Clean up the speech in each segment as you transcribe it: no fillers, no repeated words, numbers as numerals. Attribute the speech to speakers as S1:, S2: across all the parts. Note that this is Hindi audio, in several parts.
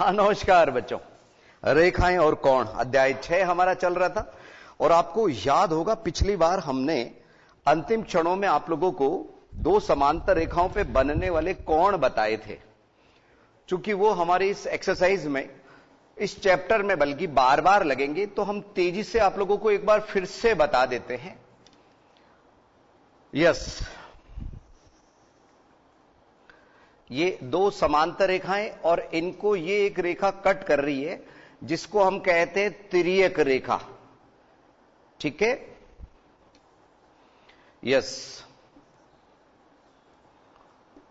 S1: हाँ नमस्कार बच्चों। रेखाएं और कोण अध्याय 6 हमारा चल रहा था और आपको याद होगा पिछली बार हमने अंतिम क्षणों में आप लोगों को दो समांतर रेखाओं पे बनने वाले कोण बताए थे। चूंकि वो हमारी इस एक्सरसाइज में इस चैप्टर में बल्कि बार बार लगेंगे तो हम तेजी से आप लोगों को एक बार फिर से बता देते हैं। यस, ये दो समांतर रेखाएं और इनको ये एक रेखा कट कर रही है जिसको हम कहते हैं तिर्यक रेखा। ठीक है, यस,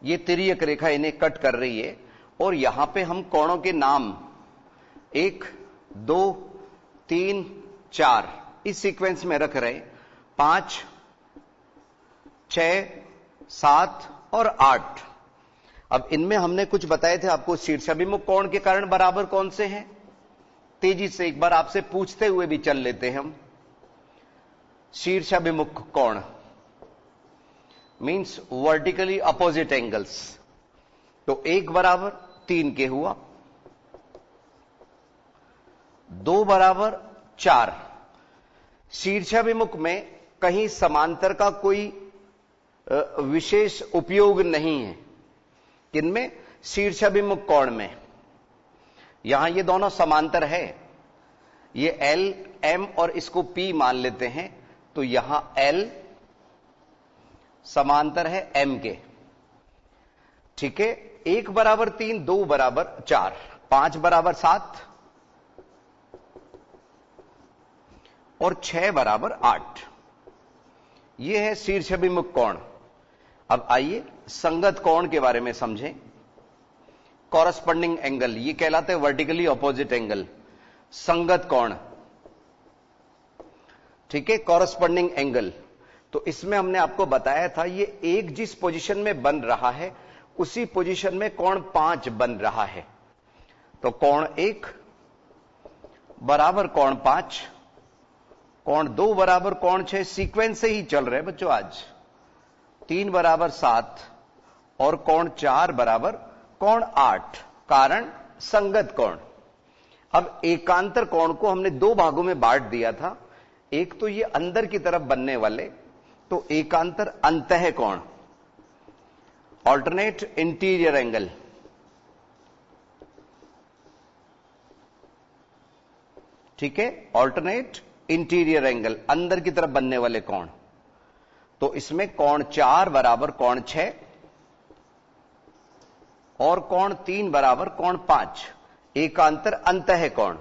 S1: ये तिर्यक रेखा इन्हें कट कर रही है और यहां पे हम कोणों के नाम 1, 2, 3, 4 इस सीक्वेंस में रख रहे हैं। 5, 6, 7 और 8। अब इनमें हमने कुछ बताए थे आपको। शीर्षाभिमुख कोण के कारण बराबर कौन से हैं, तेजी से एक बार आपसे पूछते हुए भी चल लेते हैं हम। शीर्षाभिमुख कोण मींस वर्टिकली अपोजिट एंगल्स। तो 1 बराबर 3 के हुआ, 2 बराबर 4। शीर्षाभिमुख में कहीं समांतर का कोई विशेष उपयोग नहीं है। किनमें? शीर्षाभिमुख कोण में। यहां ये दोनों समांतर है, ये L, M और इसको P मान लेते हैं। तो यहां L समांतर है M के। ठीक है, 1 बराबर 3, 2 बराबर 4, 5 बराबर 7 और 6 बराबर 8। यह है शीर्षाभिमुख कोण। अब आइए संगत कोण के बारे में समझें। कॉरस्पॉन्डिंग एंगल, ये कहलाते हैं वर्टिकली अपोजिट एंगल, संगत कोण। ठीक है, कॉरस्पॉन्डिंग एंगल। तो इसमें हमने आपको बताया था ये एक जिस पोजीशन में बन रहा है उसी पोजीशन में कोण 5 बन रहा है। तो कोण 1 बराबर कोण 5, कोण 2 बराबर कोण 6, सीक्वेंस से ही चल रहे हैं बच्चों आज। 3 बराबर 7 और कोण 4 बराबर कोण 8, कारण संगत कोण। अब एकांतर कोण को हमने 2 भागों में बांट दिया था। एक तो ये अंदर की तरफ बनने वाले, तो एकांतर अंतः कोण, ऑल्टरनेट इंटीरियर एंगल। ठीक है, ऑल्टरनेट इंटीरियर एंगल, अंदर की तरफ बनने वाले कोण। तो इसमें कोण 4 बराबर कोण 6 और कोण 3 बराबर कोण 5, एकांतर अंतः कोण।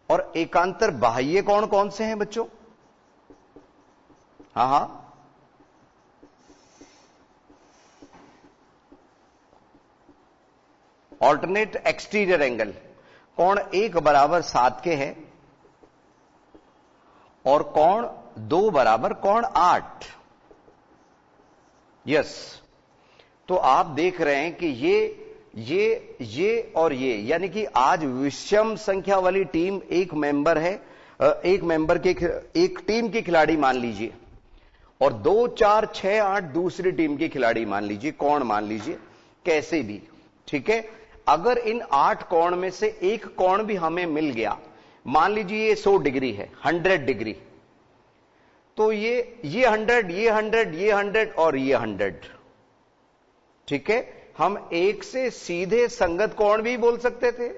S1: और एकांतर बाह्य कोण कौन से हैं बच्चों? हां, ऑल्टरनेट एक्सटीरियर एंगल। कोण 1 बराबर 7 के है और कोण 2 बराबर कोण 8। यस, तो आप देख रहे हैं कि ये और ये, यानी कि आज विषम संख्या वाली टीम एक मेंबर है, एक मेंबर के एक टीम के खिलाड़ी मान लीजिए, और 2, 4, 6, 8 दूसरी टीम के खिलाड़ी मान लीजिए, कोण मान लीजिए, कैसे भी। ठीक है, अगर इन 8 कोण में से एक कोण भी हमें मिल गया, मान लीजिए ये 100 डिग्री है, 100 डिग्री, तो ये 100, ये 100, ये 100 और ये 100। ठीक है, हम 1 से सीधे संगत कोण भी बोल सकते थे,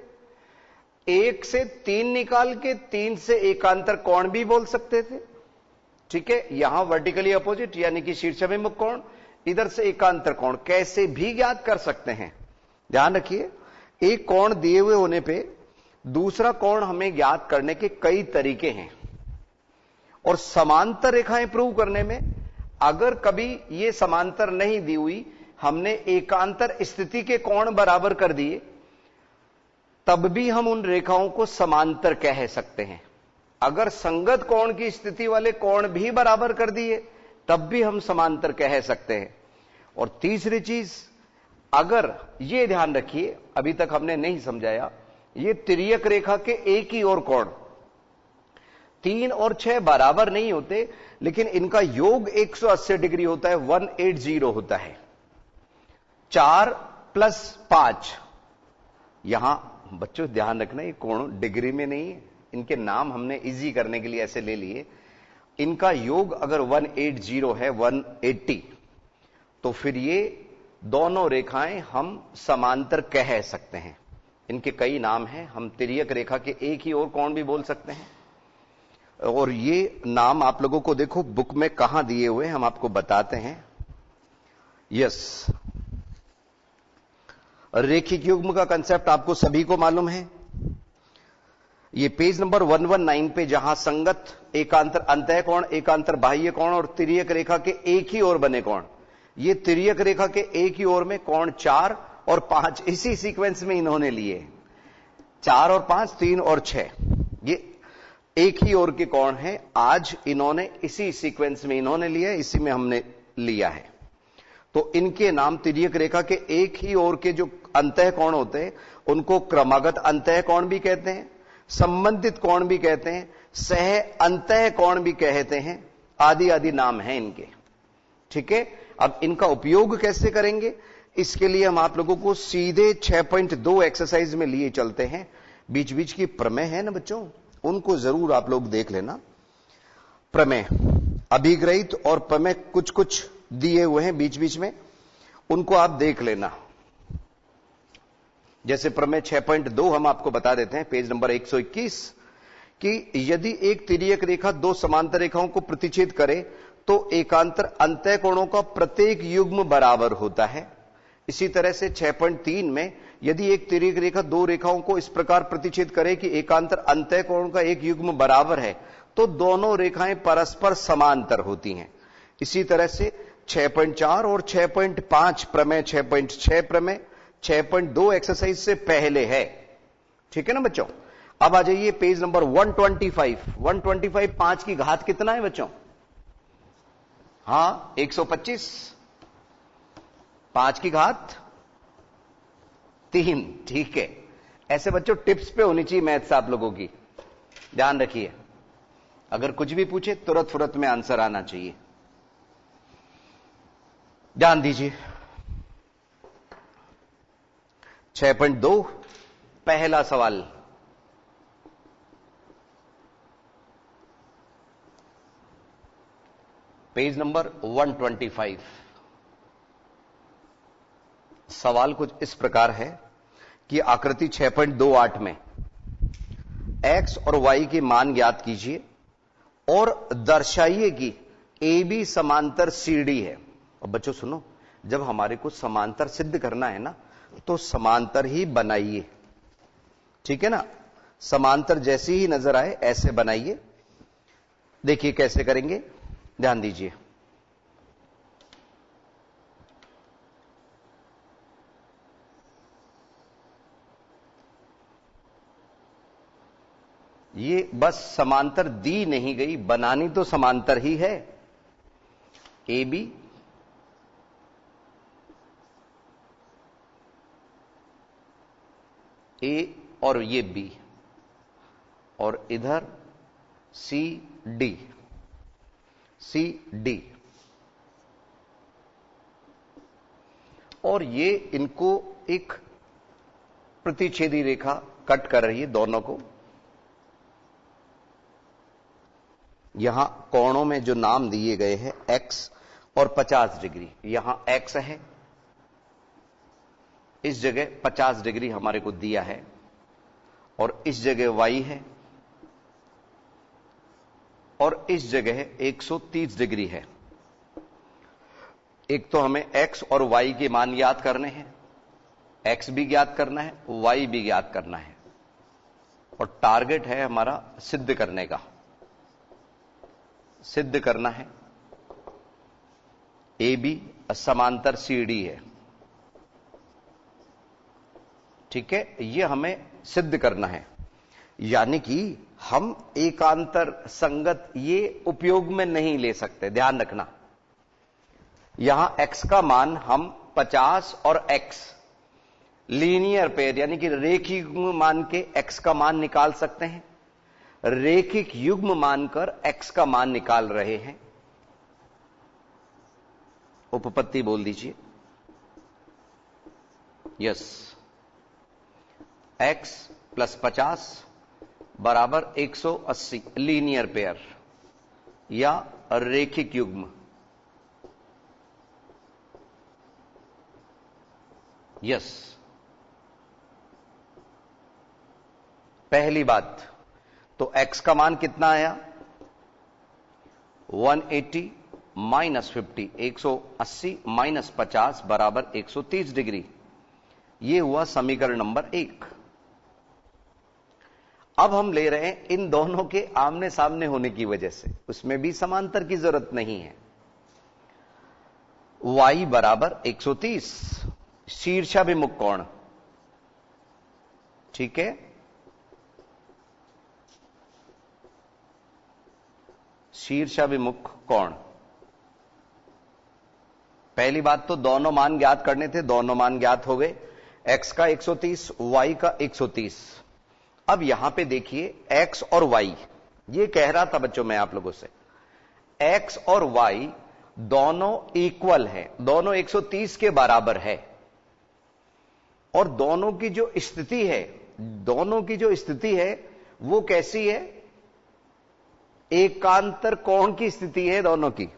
S1: 1 से 3 निकाल के 3 से एकांतर कोण भी बोल सकते थे। ठीक है, यहां वर्टिकली अपोजिट यानी कि शीर्षाभिमुख कोण, इधर से एकांतर कोण, कैसे भी ज्ञात कर सकते हैं। ध्यान रखिए, एक कोण दिए हुए होने पे दूसरा कोण हमें ज्ञात करने के कई तरीके हैं। और समांतर रेखाएं प्रूव करने में अगर कभी ये समांतर नहीं दी हुई, हमने एकांतर स्थिति के कोण बराबर कर दिए, तब भी हम उन रेखाओं को समांतर कह सकते हैं। अगर संगत कोण की स्थिति वाले कोण भी बराबर कर दिए तब भी हम समांतर कह सकते हैं। और तीसरी चीज, अगर ये ध्यान रखिए, अभी तक हमने नहीं समझाया, ये तिर्यक रेखा के एक ही ओर कोण 3 और 6 बराबर नहीं होते, लेकिन इनका योग 180 डिग्री होता है, 180 होता है। 4 + 5 यहां बच्चों ध्यान रखना, ये कोण डिग्री में नहीं है, इनके नाम हमने इजी करने के लिए ऐसे ले लिए। इनका योग अगर 180 है, 180, तो फिर ये दोनों रेखाएं हम समांतर कह सकते हैं। इनके कई नाम हैं, हम तिर्यक रेखा के एक ही और कोण भी बोल सकते हैं। और ये नाम आप लोगों को देखो बुक में कहां दिए हुए हम आपको बताते हैं। यस, रेखिक युग्म का कंसेप्ट आपको सभी को मालूम है। ये पेज नंबर 119 पे जहां संगत एकांतर अंतः कोण, एकांतर बाह्य कोण और तिर्यक रेखा के एक ही ओर बने कोण, ये तिर्यक रेखा के एक ही ओर में कोण 4 और 5 इसी सीक्वेंस में इन्होंने लिए। 4 और 5, 3 और 6, ये एक ही ओर के कोण हैं। आज इन्होंने इसी सीक्वेंस में इन्होंने लिया, इसी में हमने लिया है। तो इनके नाम तिर्यक रेखा के एक ही ओर के जो अंतः कोण होते हैं उनको क्रमागत अंतः कोण भी कहते हैं, संबंधित कोण भी कहते हैं, सह अंतः कोण भी कहते हैं, आदि आदि नाम हैं इनके। ठीक है, अब इनका उपयोग कैसे करेंगे, इसके लिए हम आप लोगों को सीधे 6.2 एक्सरसाइज में लिए चलते हैं। बीच बीच की प्रमेय है ना बच्चों, उनको जरूर आप लोग देख लेना। प्रमेय, अभिग्रहित और प्रमेय कुछ कुछ दिए हुए हैं बीच बीच में, उनको आप देख लेना। जैसे प्रमेय 6.2 हम आपको बता देते हैं, पेज नंबर 121, कि यदि एक तिर्यक रेखा दो समांतर रेखाओं को प्रतिच्छेद करे तो एकांतर अंतः कोणों का प्रत्येक युग्म बराबर होता है। इसी तरह से 6.3 में यदि एक तिर्यक रेखा दो रेखाओं को इस प्रकार प्रतिच्छेद करे कि एकांतर अंतः कोण का एक युग्म बराबर है तो दोनों रेखाएं परस्पर समांतर होती हैं। इसी तरह से 6.4 और 6.5 प्रमेय, 6.6 प्रमेय 6.2 एक्सरसाइज से पहले है। ठीक है ना बच्चों। अब आ जाइए पेज नंबर 125। 125 5 की घात कितना है बच्चों? हां 125। 5 की घात 3। ठीक है, ऐसे बच्चों टिप्स पे होनी चाहिए मैथ्स आप लोगों की, ध्यान रखिए। अगर कुछ भी पूछे तुरंत फुरत में आंसर आना चाहिए, ध्यान दीजिए। 6.2 पहला सवाल, पेज नंबर 125। सवाल कुछ इस प्रकार है कि आकृति 6.28 में x और y के मान ज्ञात कीजिए और दर्शाइए कि AB समांतर CD है। अब बच्चों सुनो, जब हमारे को समांतर सिद्ध करना है ना तो समांतर ही बनाइए। ठीक है ना, समांतर जैसी ही नजर आए ऐसे बनाइए। देखिए कैसे करेंगे, ध्यान दीजिए। ये बस समांतर दी नहीं गई, बनानी तो समांतर ही है। AB A और ये B और इधर CD, CD और ये इनको एक प्रतिच्छेदी रेखा कट कर रही है दोनों को। यहां कोणों में जो नाम दिए गए हैं x और 50 डिग्री, यहां x है, इस जगह 50 डिग्री हमारे को दिया है, और इस जगह y है, और इस जगह 130 डिग्री है। एक तो हमें x और y के मान ज्ञात करने हैं, x भी ज्ञात करना है, y भी ज्ञात करना है, और टारगेट है हमारा सिद्ध करने का। सिद्ध करना है AB समांतर CD है। ठीक है, यह हमें सिद्ध करना है, यानी कि हम एकांतर संगत ये उपयोग में नहीं ले सकते। ध्यान रखना, यहां x का मान हम 50 और x लीनियर पेयर यानी कि रेखिक युग्म मान के x का मान निकाल सकते हैं। रेखिक युग्म मानकर x का मान निकाल रहे हैं। उपपत्ति बोल दीजिए। यस, x प्लस 50 बराबर 180 लीनियर पेयर या रेखिक युग्म। यस, पहली बात तो x का मान कितना आया 180 माइनस 50, 180 माइनस 50 बराबर 130 डिग्री। यह हुआ समीकरण नंबर 1। अब हम ले रहे हैं इन दोनों के आमने सामने होने की वजह से, उसमें भी समांतर की जरूरत नहीं है। y बराबर 130, शीर्षाभिमुख कोण, ठीक है, शीर्षाभिमुख कोण। पहली बात तो दोनों मान ज्ञात करने थे, दोनों मान ज्ञात हो गए, x का 130, y का 130। अब यहां पे देखिए x और y, ये कह रहा था बच्चों मैं आप लोगों से, x और y दोनों इक्वल है, दोनों 130 के बराबर है, और दोनों की जो स्थिति है, दोनों की जो स्थिति है वो कैसी है, एकांतर कोण की स्थिति है दोनों की,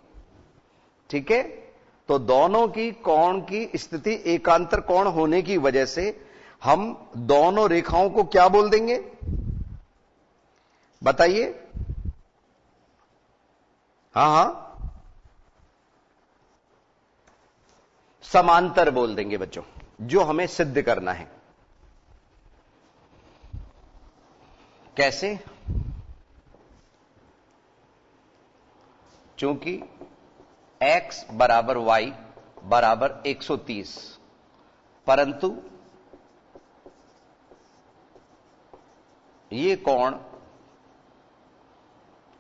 S1: ठीक है। तो दोनों की कोण की स्थिति एकांतर कोण होने की वजह से हम दोनों रेखाओं को क्या बोल देंगे, बताइए। हां, समांतर बोल देंगे बच्चों, जो हमें सिद्ध करना है। कैसे? चूंकि x बराबर y बराबर 130, परंतु ये कोण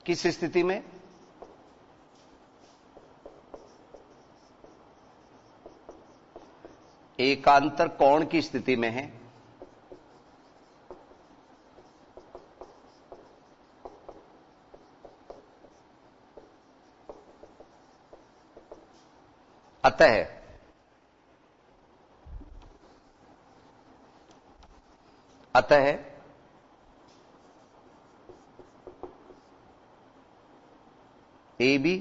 S1: किस स्थिति में, एकांतर कोण की स्थिति में है। अतः ए बी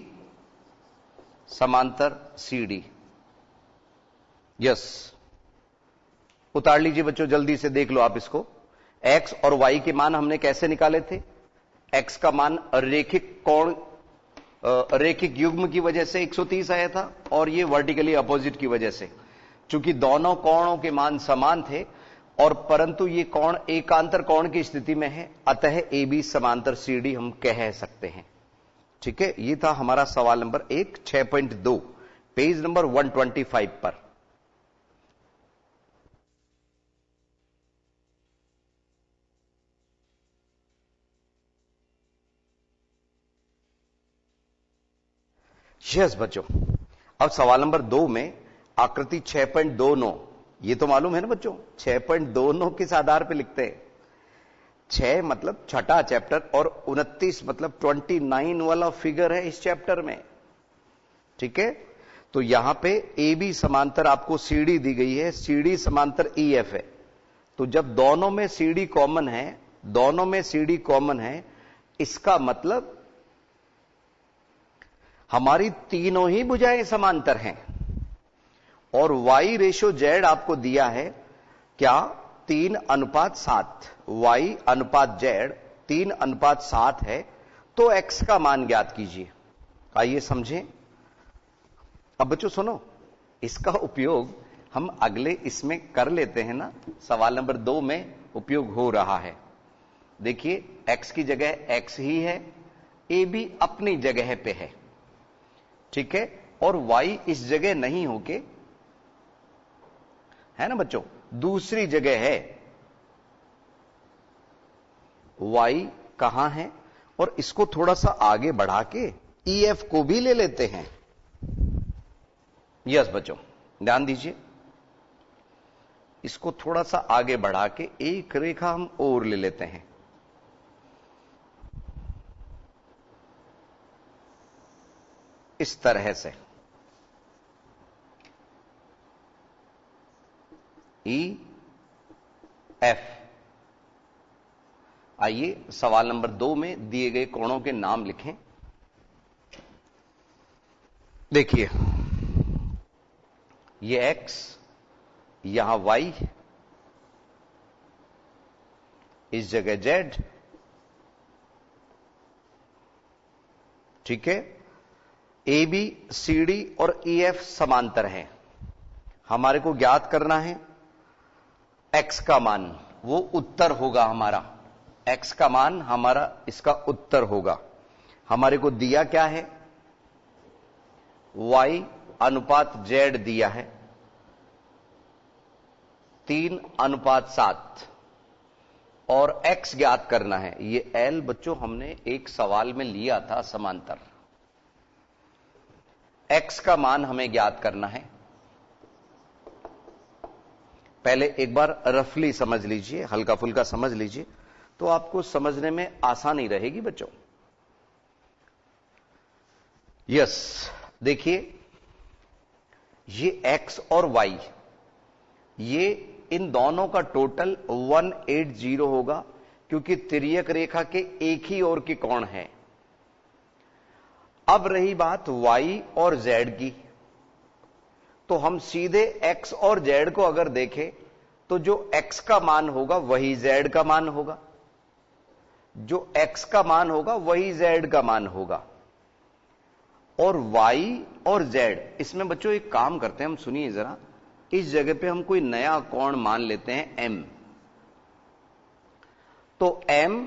S1: समांतर सी डी। यस, उतार लीजिए बच्चों, जल्दी से देख लो आप इसको। x और y के मान हमने कैसे निकाले थे, x का मान रेखिक कोण, रेखिक युग्म की वजह से 130 आया था, और ये वर्टिकली अपोजिट की वजह से, चूंकि दोनों कोणों के मान समान थे और परंतु ये कोण एकांतर कोण की स्थिति में है, अतः ए बी समांतर सी डी हम कह सकते हैं, ठीक है। ये था हमारा सवाल नंबर 1, 6.2, पेज नंबर 125 पर। यस बच्चों, अब सवाल नंबर 2 में आकृति 6.29, ये तो मालूम है ना बच्चों, 6.29 किस आधार पे लिखते हैं, 6 मतलब छठा चैप्टर और 29 मतलब 29 वाला फिगर है इस चैप्टर में, ठीक है। तो यहां पे ए बी समांतर आपको सीडी दी गई है, सीडी समांतर ई एफ है। तो जब दोनों में सीडी कॉमन है, दोनों में सीडी कॉमन है, इसका मतलब हमारी तीनों ही भुजाएं समांतर हैं, और y रेशो z आपको दिया है क्या, 3:7, y अनुपात z 3:7 है। तो x का मान ज्ञात कीजिए। आइए समझें। अब बच्चों सुनो, इसका उपयोग हम अगले इसमें कर लेते हैं ना, सवाल नंबर 2 में उपयोग हो रहा है। देखिए x की जगह x ही है, a भी अपनी जगह पे है, ठीक है, और y इस जगह नहीं होके, है ना बच्चों, दूसरी जगह है। y कहां है, और इसको थोड़ा सा आगे बढ़ा के EF को भी ले लेते हैं। यस बच्चों, ध्यान दीजिए, इसको थोड़ा सा आगे बढ़ा के एक रेखा हम और ले लेते हैं। इस तरह से ई एफ, आइए सवाल नंबर 2 में दिए गए कोणों के नाम लिखें। देखिए, ये x, यहां y, इस जगह z, ठीक है। ए बी सी डी और ई एफ समांतर हैं। हमारे को ज्ञात करना है x का मान, वो उत्तर होगा हमारा। x का मान हमारा इसका उत्तर होगा। हमारे को दिया क्या है, y अनुपात z दिया है 3:7 और x ज्ञात करना है। ये l बच्चों हमने एक सवाल में लिया था समांतर। x का मान हमें ज्ञात करना है। पहले एक बार रफली समझ लीजिए, हल्का फुल्का समझ लीजिए, तो आपको समझने में आसानी रहेगी बच्चों। यस, देखिए ये x और y, ये इन दोनों का टोटल 180 होगा, क्योंकि तिर्यक रेखा के एक ही ओर के कोण है। अब रही बात y और z की, तो हम सीधे x और z को अगर देखें तो जो x का मान होगा वही z का मान होगा, जो x का मान होगा वही z का मान होगा। और y और z, इसमें बच्चों एक काम करते हैं हम, सुनिए जरा। इस जगह पे हम कोई नया कोण मान लेते हैं m। तो m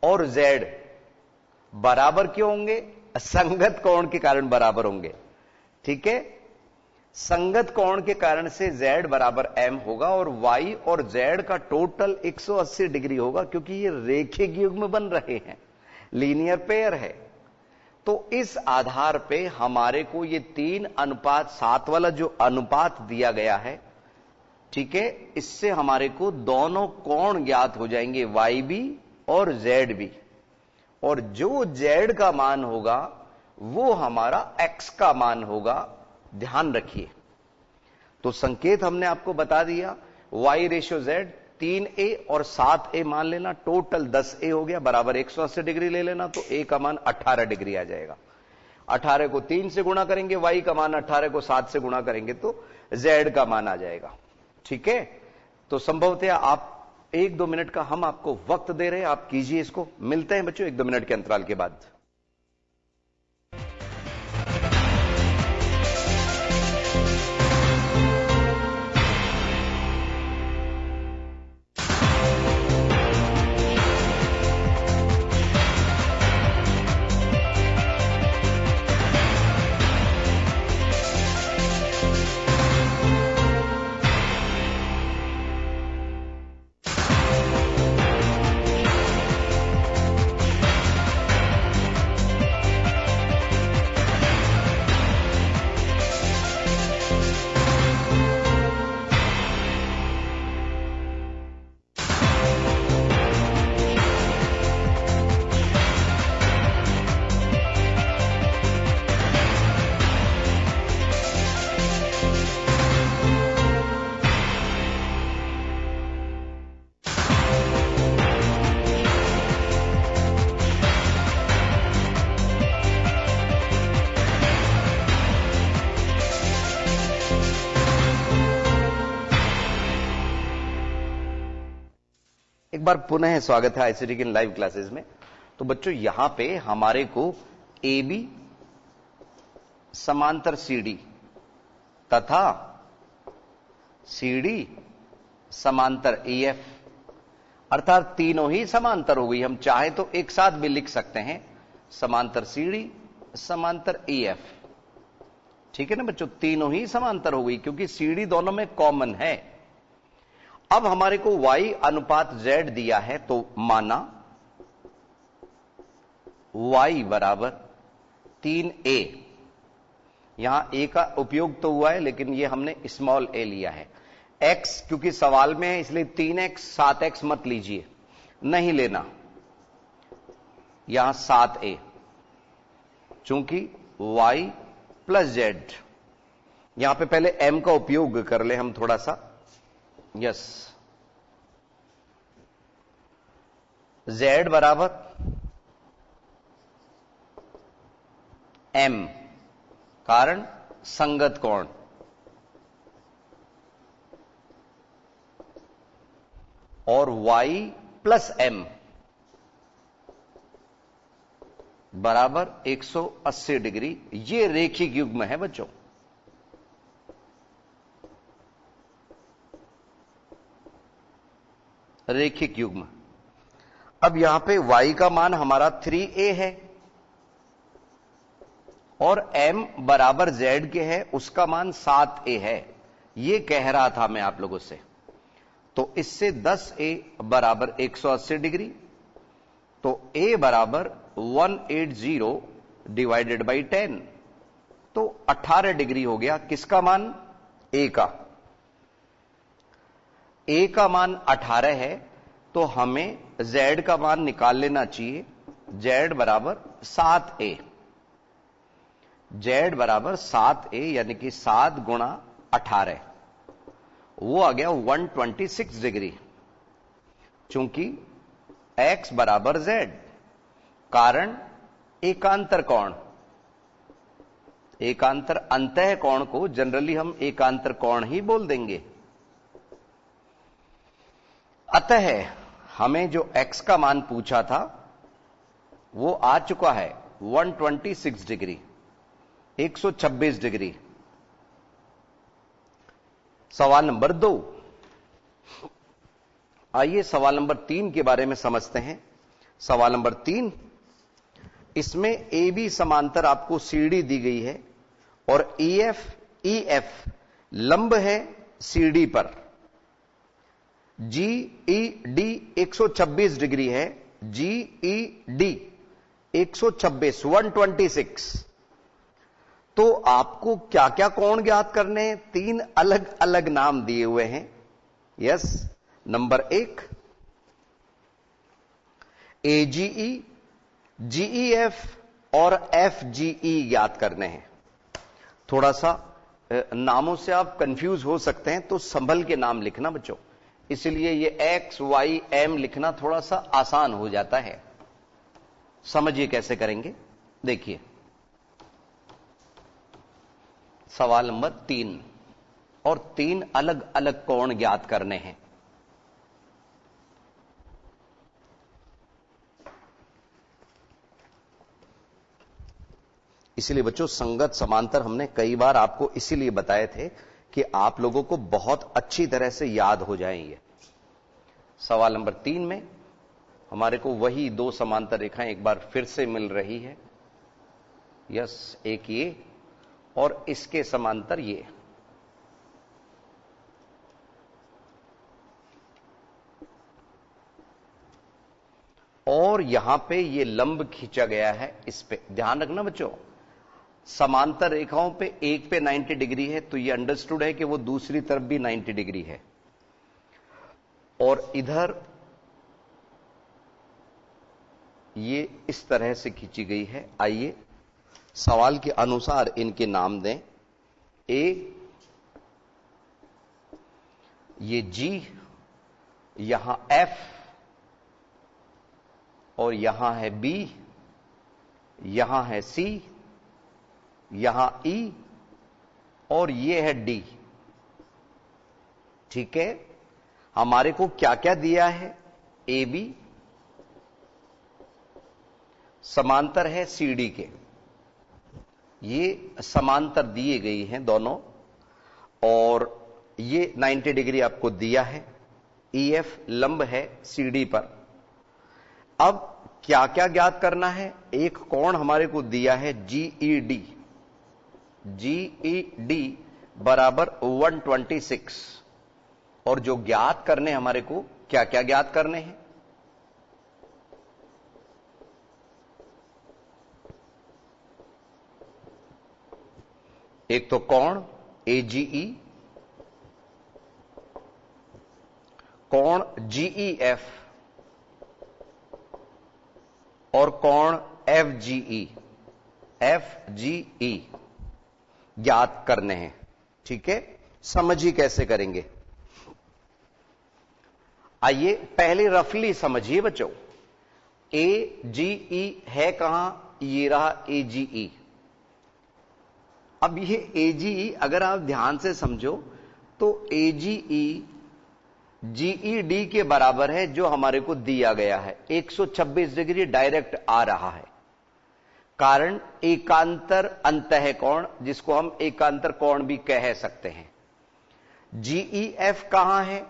S1: और z बराबर क्यों होंगे? संगत कोण के कारण बराबर होंगे, ठीक है। संगत कोण के कारण से z बराबर m होगा और y और z का टोटल 180 डिग्री होगा, क्योंकि ये रेखिक युग्म बन रहे हैं, लीनियर पेयर है। तो इस आधार पे हमारे को ये 3:7 वाला जो अनुपात दिया गया है, ठीक है, इससे हमारे को दोनों कोण ज्ञात हो जाएंगे, y भी और z भी। और जो z का मान होगा वो हमारा x का मान होगा, ध्यान रखिए। तो संकेत हमने आपको बता दिया, y रेशियो z 3a और 7a मान लेना, टोटल 10a हो गया, बराबर 180 डिग्री ले लेना, तो a का मान 18 डिग्री आ जाएगा। 18 को 3 से गुणा करेंगे, y का मान 18 को 7 से गुणा करेंगे तो z का मान आ जाएगा, ठीक है। तो संभवतः आप 1-2 मिनट का हम आपको वक्त दे रहे हैं, आप कीजिए इसको। मिलते हैं बच्चों 1-2 मिनट के अंतराल के बाद। एक बार पुनः स्वागत है आईसीटी की लाइव क्लासेस में। तो बच्चों यहां पे हमारे को ए बी समांतर सी डी तथा सी डी समांतर ई एफ, अर्थात तीनों ही समांतर हो गई। हम चाहे तो एक साथ भी लिख सकते हैं, समांतर सी डी समांतर ई एफ, ठीक है ना बच्चों, तीनों ही समांतर हो गई क्योंकि सी डी दोनों में कॉमन है। अब हमारे को y अनुपात z दिया है, तो माना y बराबर 3a। यहां a का उपयोग तो हुआ है, लेकिन ये हमने स्मॉल a लिया है। x क्योंकि सवाल में है इसलिए 3x 7x मत लीजिए, नहीं लेना, यहां 7a, चूंकि y प्लस z। यहां पे पहले m का उपयोग कर ले हम थोड़ा सा। यस, Z बराबर M, कारण संगत कोण, और Y प्लस M बराबर 180 डिग्री। ये रेखिक युग्म है बच्चों। रेखिक युग्म। अब यहां पे y का मान हमारा 3a है और m बराबर z के है, उसका मान 7a है। ये कह रहा था मैं आप लोगों से। तो इससे 10a बराबर 180 डिग्री, तो a बराबर 180 डिवाइडेड बाई 10, तो 18 डिग्री हो गया। किसका मान? a का। a का मान 18 है, तो हमें z का मान निकाल लेना चाहिए। z बराबर 7a, z बराबर 7a यानी कि 7 गुणा 18, वो आ गया 126 डिग्री। चूंकि x बराबर z, कारण एकांतर कोण। एकांतर अंतः कोण को जनरली हम एकांतर कोण ही बोल देंगे। अतः हमें जो x का मान पूछा था वो आ चुका है 126 डिग्री, 126 डिग्री। सवाल नंबर 2। आइए सवाल नंबर 3 के बारे में समझते हैं। सवाल नंबर 3, इसमें ए बी समांतर आपको सीडी दी गई है और EF लंब है सीडी पर। GED 126 डिग्री है। GED 126 तो आपको क्या क्या कोण ज्ञात करने हैं? 3 अलग अलग नाम दिए हुए हैं। यस, नंबर 1 AGE, GEF और FGE ज्ञात करने हैं। थोड़ा सा नामों से आप कंफ्यूज हो सकते हैं, तो संभल के नाम लिखना बच्चों। इसलिए ये X, Y, M लिखना थोड़ा सा आसान हो जाता है। समझिए कैसे करेंगे। देखिए सवाल नंबर 3, और 3 अलग अलग कोण ज्ञात करने हैं। इसलिए बच्चों संगत समांतर हमने कई बार आपको इसीलिए बताए थे कि आप लोगों को बहुत अच्छी तरह से याद हो जाएंगे। सवाल नंबर 3 में हमारे को वही 2 समांतर रेखाएं एक बार फिर से मिल रही है। यस, एक ये और इसके समांतर ये। और यहां पे ये लंब खींचा गया है। इस पे ध्यान रखना बच्चों, समांतर रेखाओं पे एक पे 90 डिग्री है, तो ये अंडरस्टूड है कि वो दूसरी तरफ भी 90 डिग्री है। और इधर ये इस तरह से खींची गई है। आइए सवाल के अनुसार इनके नाम दें। ए, ये G, यहां F और यहां है B, यहां है C, यहां E और ये है D। ठीक है, हमारे को क्या क्या दिया है? AB समांतर है CD के। ये समांतर दिए गई हैं दोनों, और ये 90 डिग्री आपको दिया है। EF लंब है CD पर। अब क्या क्या ज्ञात करना है? एक कोण हमारे को दिया है GED। GED बराबर 126, और जो ज्ञात करने हमारे को क्या क्या ज्ञात करने हैं? एक तो कोण AGE, कोण GEF और कोण FGE ज्ञात करने हैं। ठीक है, समझिए कैसे करेंगे। आइए पहले रफली समझिए बच्चों। AGE है कहां, ये रहा AGE। अब ये AGE अगर आप ध्यान से समझो तो AGE GED के बराबर है, जो हमारे को दिया गया है 126 डिग्री डायरेक्ट आ रहा है। कारण एकांतर अंतःकोण, जिसको हम एकांतर कोण भी कह सकते हैं। GEF कहां है,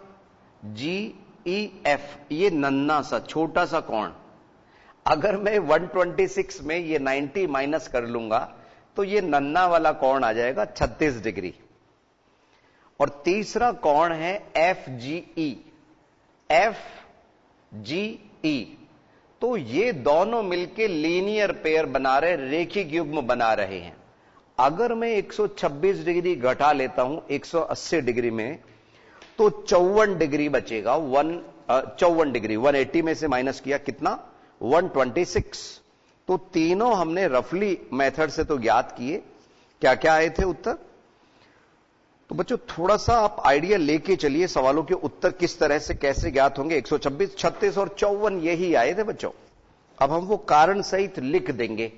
S1: GEF ये नन्ना सा छोटा सा कोण, अगर मैं 126 में ये 90 माइनस कर लूंगा तो ये नन्ना वाला कोण आ जाएगा 36 डिग्री। और तीसरा कोण है FGE, FGE, तो ये दोनों मिलके लीनियर पेयर बना रहे, रेखिक युग्म बना रहे हैं। अगर मैं 126 डिग्री घटा लेता हूं 180 डिग्री में, तो 54 डिग्री बचेगा। 54 डिग्री 180 में से माइनस किया कितना, 126। तो तीनों हमने रफली मेथड से तो ज्ञात किए। क्या क्या आए थे उत्तर? तो बच्चों थोड़ा सा आप आइडिया लेके चलिए, सवालों के उत्तर किस तरह से कैसे ज्ञात होंगे। 126, 36 और 54 यही आए थे बच्चों। अब हम वो कारण सहित लिख देंगे।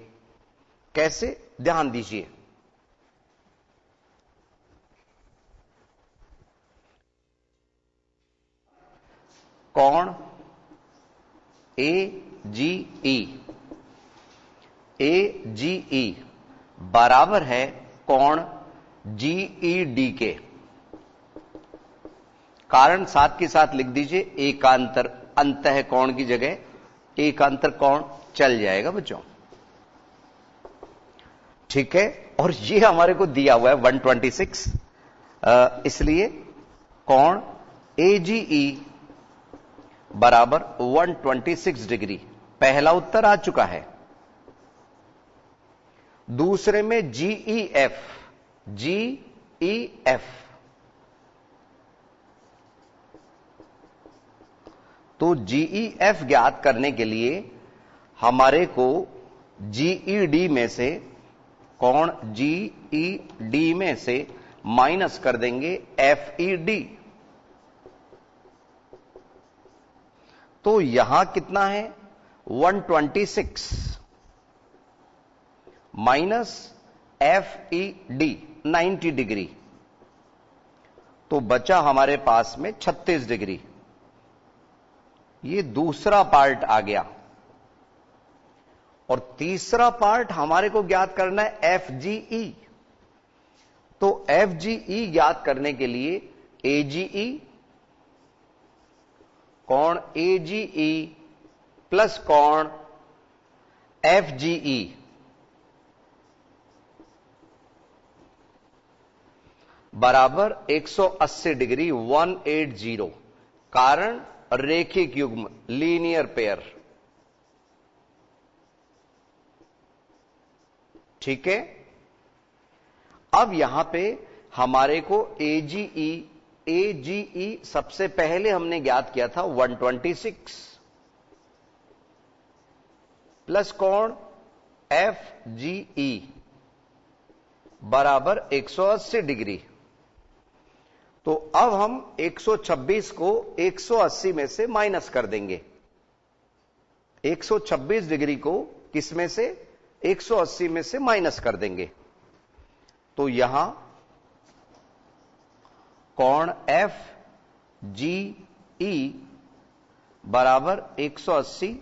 S1: कैसे, ध्यान दीजिए। कोण AGE बराबर है कोण GED के। कारण साथ के साथ लिख दीजिए, एकांतर अंतःकोण की जगह एकांतर कोण चल जाएगा बच्चों, ठीक है। और ये हमारे को दिया हुआ है 126, इसलिए कोण AGE बराबर 126 डिग्री। पहला उत्तर आ चुका है। दूसरे में GEF, तो GEF ज्ञात करने के लिए हमारे को GED में से, कोण GED में से माइनस कर देंगे FED। तो यहां कितना है, 126 माइनस FED 90 डिग्री, तो बचा हमारे पास में 36 डिग्री। ये दूसरा पार्ट आ गया। और तीसरा पार्ट हमारे को ज्ञात करना है FGE। तो FGE ज्ञात करने के लिए AGE, कोण AGE प्लस कोण FGE बराबर 180 डिग्री, 180। कारण रेखिक युग्म, लीनियर पेयर, ठीक है। अब यहां पे हमारे को AGE सबसे पहले हमने ज्ञात किया था 126 प्लस कोण FGE बराबर 180 डिग्री। तो अब हम 126 को 180 में से माइनस कर देंगे। 126 डिग्री को किस में से, 180 में से माइनस कर देंगे। तो यहां कोण FGE बराबर 180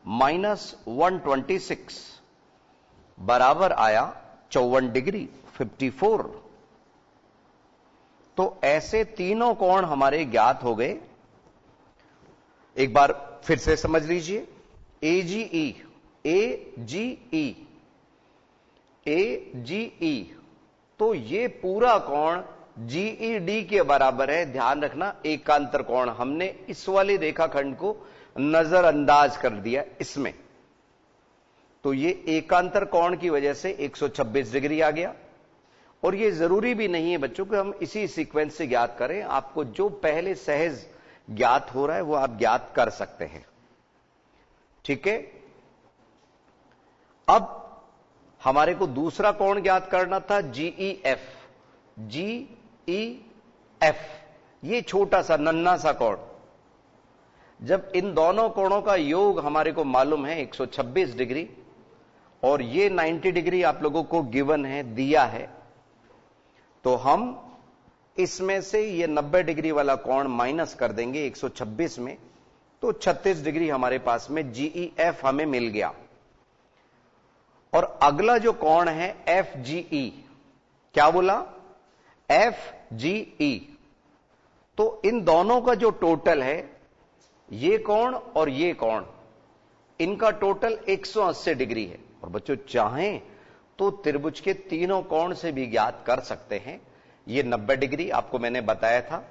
S1: माइनस 126 बराबर आया 54 डिग्री, 54। तो ऐसे तीनों कोण हमारे ज्ञात हो गए। एक बार फिर से समझ लीजिए। AGE, तो ये पूरा कोण GED के बराबर है। ध्यान रखना, एकांतर कोण हमने इस वाले रेखाखंड को नजरअंदाज कर दिया इसमें। तो ये एकांतर कोण की वजह से 126 डिग्री आ गया। और ये जरूरी भी नहीं है बच्चों कि हम इसी सीक्वेंस से ज्ञात करें। आपको जो पहले सहज ज्ञात हो रहा है वो आप ज्ञात कर सकते हैं, ठीक है। अब हमारे को दूसरा कोण ज्ञात करना था GEF। ये छोटा सा नन्ना सा कोण, जब इन दोनों कोणों का योग हमारे को मालूम है 126 डिग्री और ये 90 डिग्री आप लोगों को गिवन है, दिया है, तो हम इसमें से ये 90 डिग्री वाला कोण माइनस कर देंगे 126 में, तो 36 डिग्री हमारे पास में GEF हमें मिल गया। और अगला जो कोण है FGE, क्या बोला? FGE, तो इन दोनों का जो टोटल है, ये कोण और ये कोण, इनका टोटल 180 डिग्री है। और बच्चों चाहें तो त्रिभुज के तीनों कोण से भी ज्ञात कर सकते हैं। ये 90 डिग्री आपको मैंने बताया था,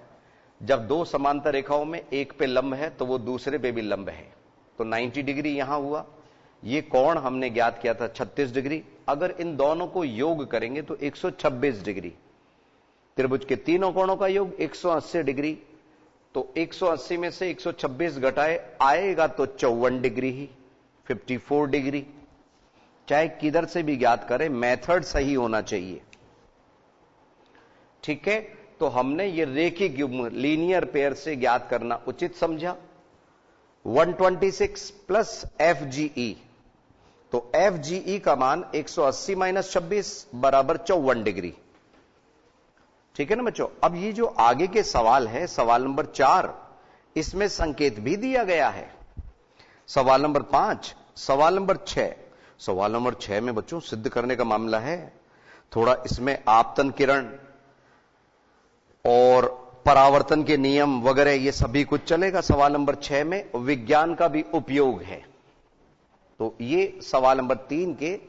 S1: जब दो समांतर रेखाओं में एक पे लंब है तो वो दूसरे पे भी लंब है, तो 90 डिग्री यहां हुआ। ये कोण हमने ज्ञात किया था 36 डिग्री। अगर इन दोनों को योग करेंगे तो 126 डिग्री। त्रिभुज के तीनों कोणों का योग 180 डिग्री, तो 180 में से 126 घटाए आएगा तो 54 डिग्री ही, 54 डिग्री। चाहे किधर से भी ज्ञात करें, मेथड सही होना चाहिए। ठीक है, तो हमने ये रेखिक युग्म लीनियर पेयर से ज्ञात करना उचित समझा। 126 प्लस FGE, तो FGE का मान 180 माइनस 26 बराबर 54 डिग्री। ठीक है ना बच्चों? अब ये जो आगे के सवाल है, सवाल नंबर 4, इसमें संकेत भी दिया गया है। सवाल नंबर 5, सवाल नंबर 6। सवाल नंबर 6 में बच्चों सिद्ध करने का मामला है, थोड़ा इसमें आपतन किरण और परावर्तन के नियम वगैरह ये सभी कुछ चलेगा। सवाल नंबर 6 में विज्ञान का भी उपयोग है। तो ये सवाल नंबर 3 के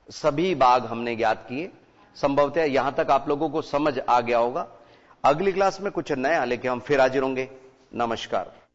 S1: सभी भाग हमने ज्ञात किए। संभवतः यहां तक आप लोगों को समझ आ गया होगा। अगली क्लास में कुछ नया लेके हम फिर हाजिर होंगे। नमस्कार।